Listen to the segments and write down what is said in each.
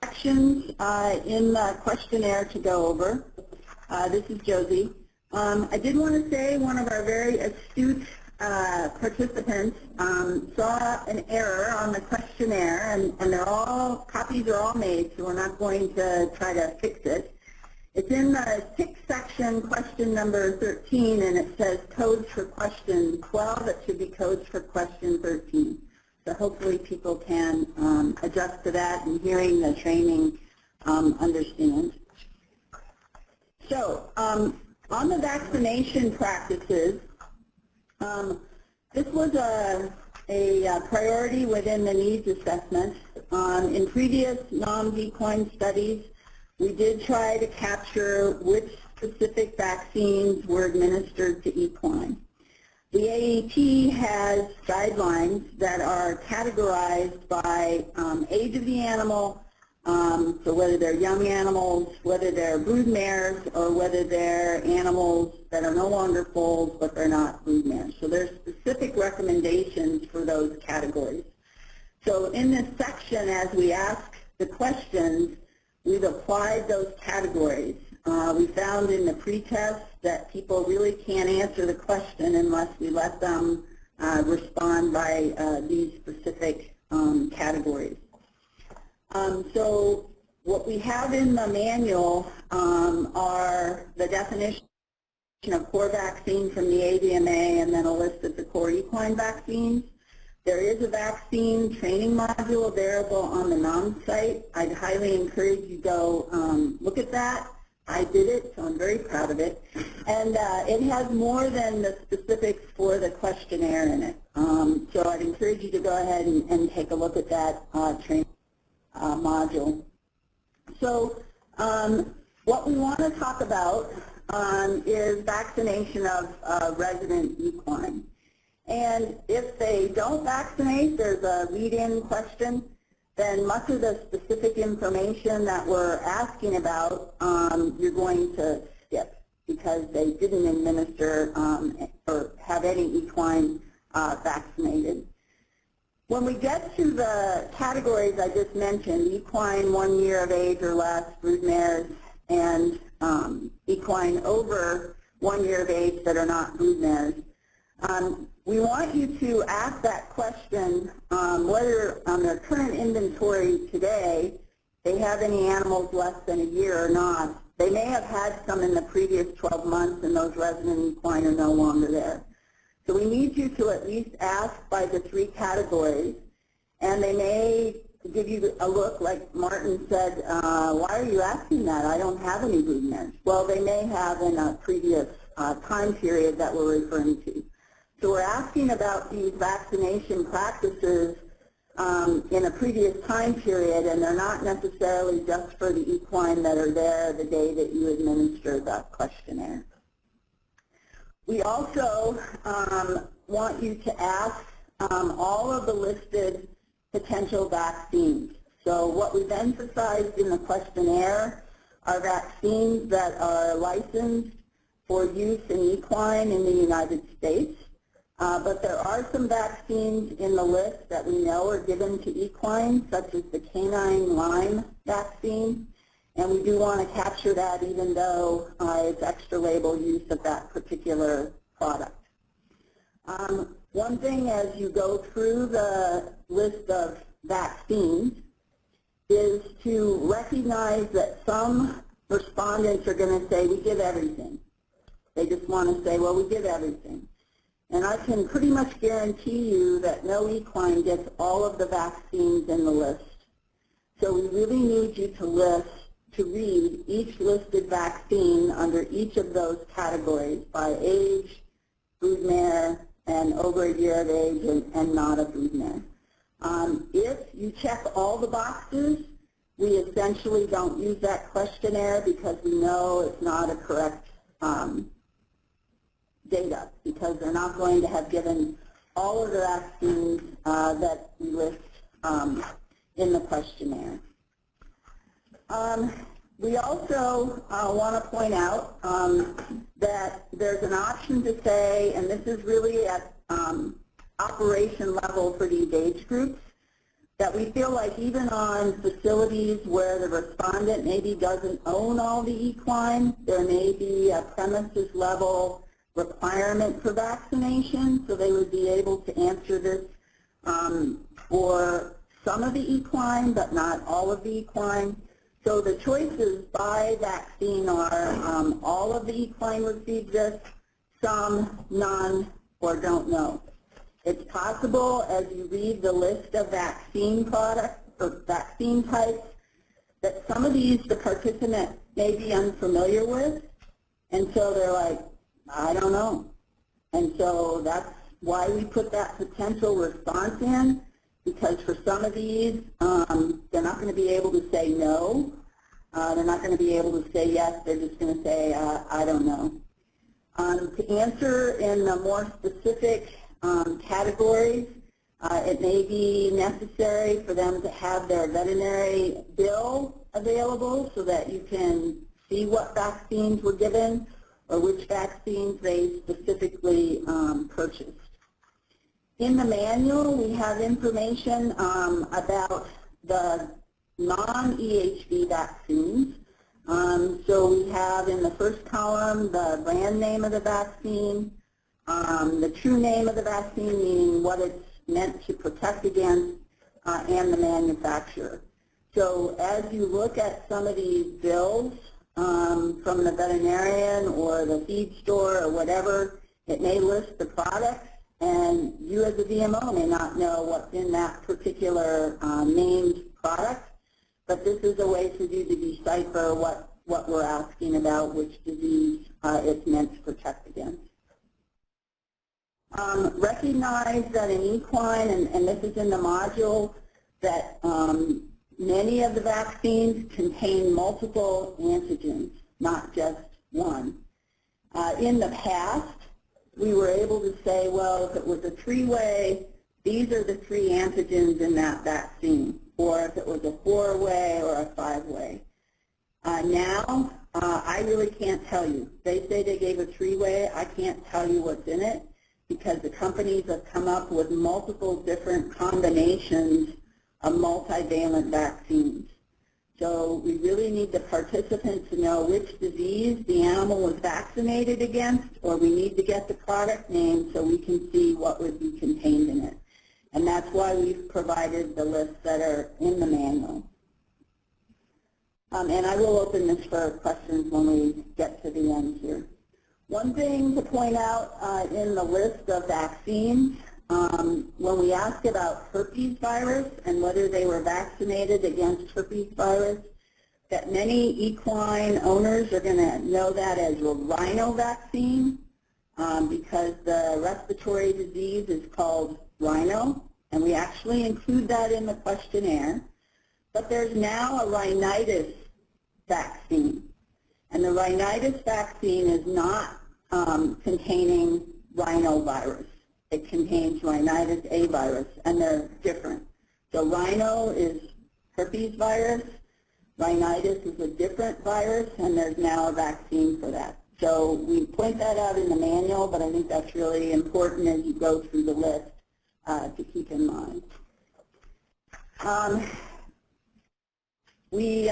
sections in the questionnaire to go over. This is Josie. I did want to say one of our very astute participants saw an error on the questionnaire, and copies are all made, so we're not going to try to fix it. It's in the 6th section, question number 13, and it says codes for question 12. It should be codes for question 13. So hopefully people can adjust to that and hearing the training understand. So on the vaccination practices, this was a priority within the needs assessment. In previous NAHMS equine studies, we did try to capture which specific vaccines were administered to equine. The AEP has guidelines that are categorized by age of the animal, so whether they're young animals, whether they're brood mares, or whether they're animals that are no longer foals but they're not brood mares. So there's specific recommendations for those categories. So in this section, as we ask the questions, we've applied those categories. We found in the pretest that people really can't answer the question unless we let them respond by these specific categories. So what we have in the manual are the definition of core vaccine from the AVMA and then a list of the core equine vaccines. There is a vaccine training module available on the NAHMS site. I'd highly encourage you to go look at that. I did it, so I'm very proud of it. And it has more than the specifics for the questionnaire in it. So I'd encourage you to go ahead and take a look at that training module. So what we want to talk about is vaccination of resident equine. And if they don't vaccinate, there's a lead-in question, then much of the specific information that we're asking about you're going to skip because they didn't administer or have any equine vaccinated. When we get to the categories I just mentioned, equine 1 year of age or less, brood mares, and equine over 1 year of age that are not brood mares, we want you to ask that question whether on their current inventory today they have any animals less than a year or not. They may have had some in the previous 12 months and those resident equine are no longer there. So we need you to at least ask by the 3 categories, and they may give you a look like Martin said, why are you asking that? I don't have any brood mares. Well, they may have in a previous time period that we're referring to. So we're asking about these vaccination practices in a previous time period, and they're not necessarily just for the equine that are there the day that you administer the questionnaire. We also want you to ask all of the listed potential vaccines. So what we've emphasized in the questionnaire are vaccines that are licensed for use in equine in the United States. But there are some vaccines in the list that we know are given to equine, such as the canine Lyme vaccine, and we do want to capture that even though it's extra label use of that particular product. One thing as you go through the list of vaccines is to recognize that some respondents are going to say, we give everything. They just want to say, well, we give everything. And I can pretty much guarantee you that no equine gets all of the vaccines in the list. So we really need you to read each listed vaccine under each of those categories by age, brood mare, and over a year of age and not a brood mare. If you check all the boxes, we essentially don't use that questionnaire because we know it's not a correct data, because they're not going to have given all of the vaccines that we list in the questionnaire. We also want to point out that there's an option to say, and this is really at operation level for these age groups, that we feel like even on facilities where the respondent maybe doesn't own all the equine, there may be a premises level requirement for vaccination, so they would be able to answer this for some of the equine, but not all of the equine. So the choices by vaccine are all of the equine receive this, some, none, or don't know. It's possible as you read the list of vaccine products or vaccine types that some of these the participant may be unfamiliar with, and so they're like, I don't know. And so that's why we put that potential response in, because for some of these, they're not going to be able to say no. They're not going to be able to say yes. They're just going to say, I don't know. To answer in the more specific categories, it may be necessary for them to have their veterinary bill available so that you can see what vaccines were given or which vaccines they specifically purchased. In the manual, we have information about the non-EHV vaccines. So we have in the first column the brand name of the vaccine, the true name of the vaccine, meaning what it's meant to protect against, and the manufacturer. So as you look at some of these bills from the veterinarian or the feed store or whatever, it may list the products, and you as a VMO may not know what's in that particular named product, but this is a way for you to decipher what we're asking about, which disease it's meant to protect against. Recognize that in equine, and this is in the module, that many of the vaccines contain multiple antigens, not just one. In the past, we were able to say, well, if it was a three-way, these are the three antigens in that vaccine, or if it was a four-way or a five-way. Now, I really can't tell you. They say they gave a three-way. I can't tell you what's in it because the companies have come up with multiple different combinations of multivalent vaccines. So we really need the participant to know which disease the animal was vaccinated against, or we need to get the product name so we can see what would be contained in it. And that's why we've provided the lists that are in the manual. And I will open this for questions when we get to the end here. One thing to point out in the list of vaccines, when we ask about herpes virus and whether they were vaccinated against herpes virus, that many equine owners are going to know that as a rhino vaccine because the respiratory disease is called rhino, and we actually include that in the questionnaire. But there's now a rhinitis vaccine, and the rhinitis vaccine is not containing rhinovirus. It contains rhinitis A virus, and they're different. So rhino is herpes virus, rhinitis is a different virus, and there's now a vaccine for that. So we point that out in the manual, but I think that's really important as you go through the list to keep in mind. We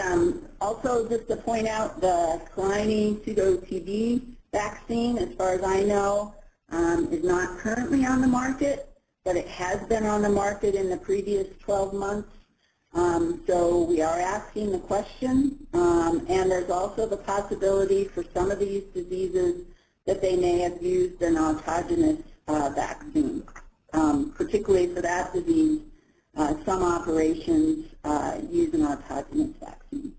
also, just to point out, the Equine pseudo-TB vaccine, as far as I know, is not currently on the market, but it has been on the market in the previous 12 months. So we are asking the question, and there's also the possibility for some of these diseases that they may have used an autogenous vaccine. Particularly for that disease, some operations use an autogenous vaccine.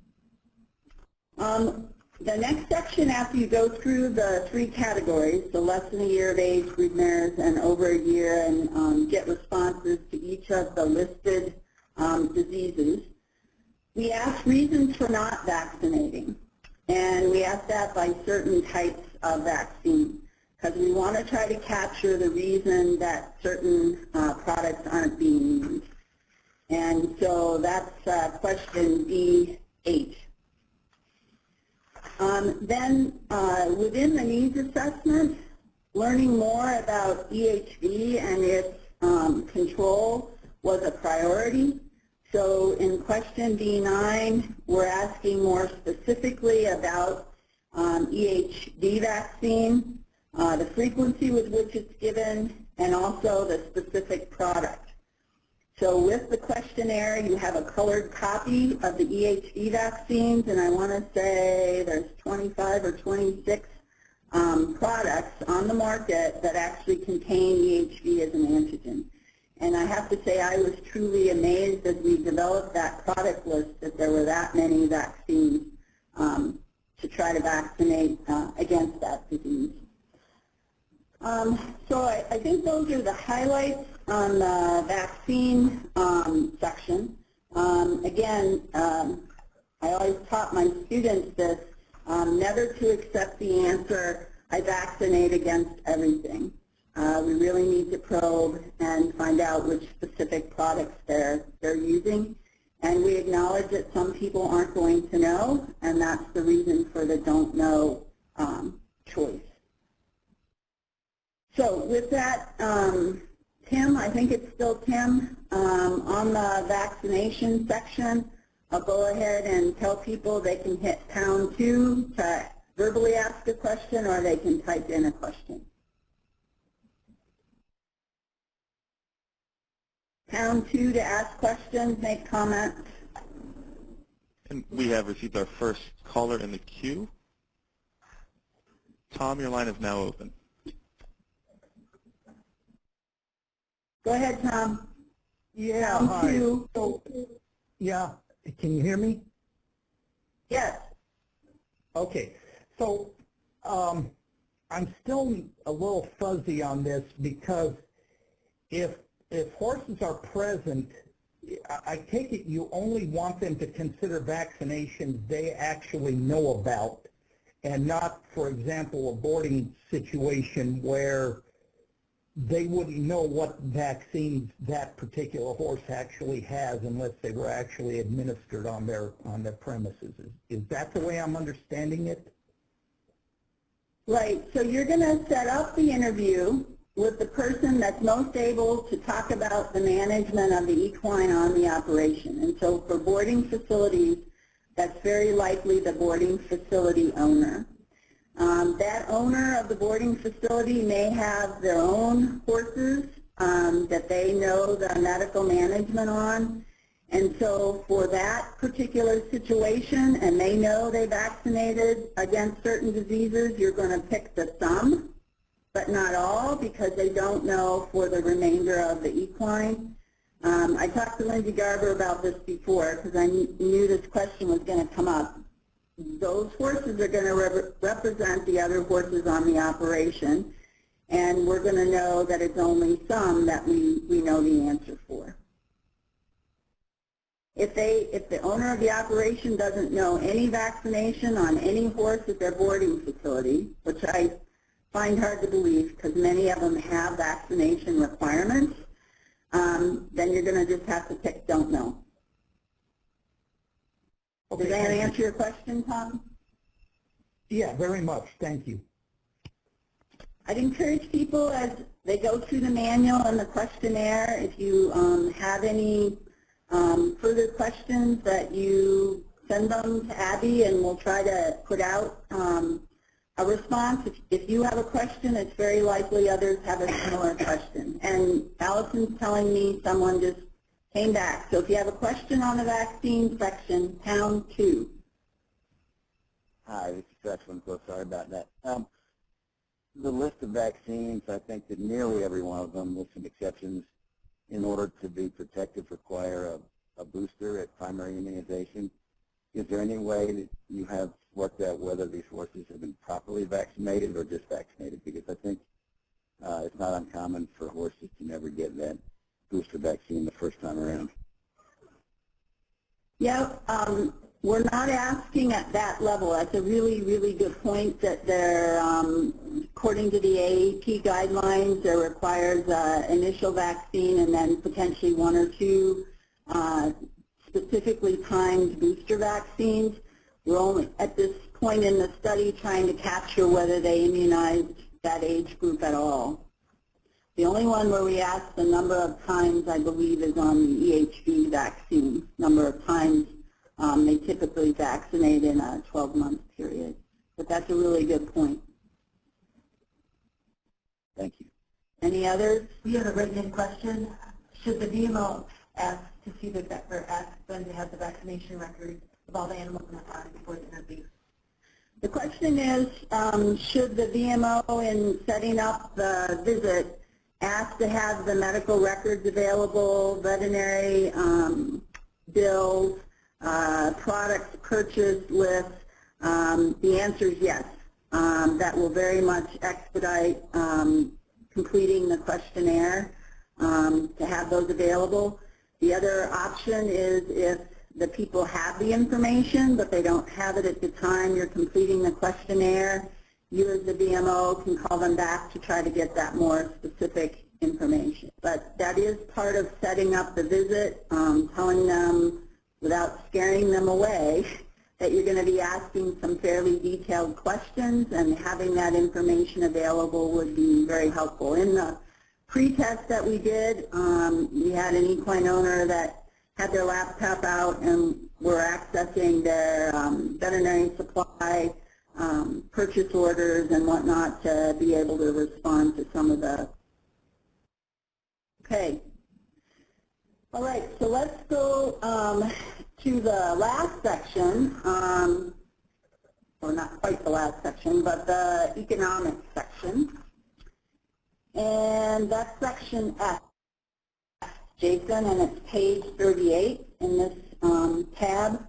The next section, after you go through the three categories, so less than a year of age, brood mares, and over a year, and get responses to each of the listed diseases, we ask reasons for not vaccinating. And we ask that by certain types of vaccine, because we want to try to capture the reason that certain products aren't being used. And so that's question B8. Then within the needs assessment, learning more about EHV and its control was a priority. So in question B9, we're asking more specifically about EHV vaccine, the frequency with which it's given, and also the specific product. So with the questionnaire, you have a colored copy of the EHV vaccines, and I want to say there's 25 or 26 products on the market that actually contain EHV as an antigen. And I have to say I was truly amazed as we developed that product list that there were that many vaccines to try to vaccinate against that disease. So I think those are the highlights on the vaccine section. Again, I always taught my students this, never to accept the answer, I vaccinate against everything. We really need to probe and find out which specific products they're using. And we acknowledge that some people aren't going to know, and that's the reason for the don't know choice. So with that, Tim, I think it's still Tim, on the vaccination section, I'll go ahead and tell people they can hit #2 to verbally ask a question, or they can type in a question. #2 to ask questions, make comments. And we have received our first caller in the queue. Tom, your line is now open. Go ahead, Tom. Yeah, hi. So, yeah, can you hear me? Yes. Okay. So I'm still a little fuzzy on this, because if horses are present, I take it you only want them to consider vaccinations they actually know about, and not, for example, a boarding situation where they wouldn't know what vaccines that particular horse actually has unless they were actually administered on their premises. Is that the way I'm understanding it? Right. So you're going to set up the interview with the person that's most able to talk about the management of the equine on the operation. And so for boarding facilities, that's very likely the boarding facility owner. That owner of the boarding facility may have their own horses that they know the medical management on. And so for that particular situation, and they know they vaccinated against certain diseases, you're going to pick the some, but not all, because they don't know for the remainder of the equine. I talked to Lindsay Garber about this before, because I knew this question was going to come up. Those horses are going to represent the other horses on the operation, and we're going to know that it's only some that we know the answer for. If the owner of the operation doesn't know any vaccination on any horse at their boarding facility, which I find hard to believe because many of them have vaccination requirements, then you're going to just have to pick don't know. Okay, does that answer your question, Tom? Yeah, very much. Thank you. I'd encourage people as they go through the manual and the questionnaire, if you have any further questions, that you send them to Abby, and we'll try to put out a response. If you have a question, it's very likely others have a similar question. And Allison's telling me someone just came back. So if you have a question on the vaccine section, #2. Hi, this is Fetchman, so sorry about that. The list of vaccines, I think that nearly every one of them, with some exceptions, in order to be protected, require a booster at primary immunization. Is there any way that you have worked out whether these horses have been properly vaccinated or just vaccinated? Because I think it's not uncommon for horses to never get that booster vaccine the first time around. Yeah, we're not asking at that level. That's a really, really good point, that they're, according to the AAP guidelines, there requires initial vaccine and then potentially 1 or 2 specifically timed booster vaccines. We're only at this point in the study trying to capture whether they immunized that age group at all. The only one where we ask the number of times, I believe, is on the EHV vaccine, number of times they typically vaccinate in a 12-month period. But that's a really good point. Thank you. Any others? We have a written-in question. Should the DMO ask to see the or ask them to have the vaccination record of all the animals in the farm before the interview? The question is, should the VMO in setting up the visit ask to have the medical records available, veterinary bills, products purchased lists? The answer is yes. That will very much expedite completing the questionnaire to have those available. The other option is if the people have the information, but they don't have it at the time you're completing the questionnaire, you as the VMO can call them back to try to get that more specific information. But that is part of setting up the visit, telling them without scaring them away that you're going to be asking some fairly detailed questions, and having that information available would be very helpful. In the pre-test that we did, we had an equine owner that had their laptop out and were accessing their veterinary supply purchase orders and whatnot to be able to respond to some of the. Okay. All right, so let's go to the last section, or not quite the last section, but the economics section. And that's section F, Jason, and it's page 38 in this tab.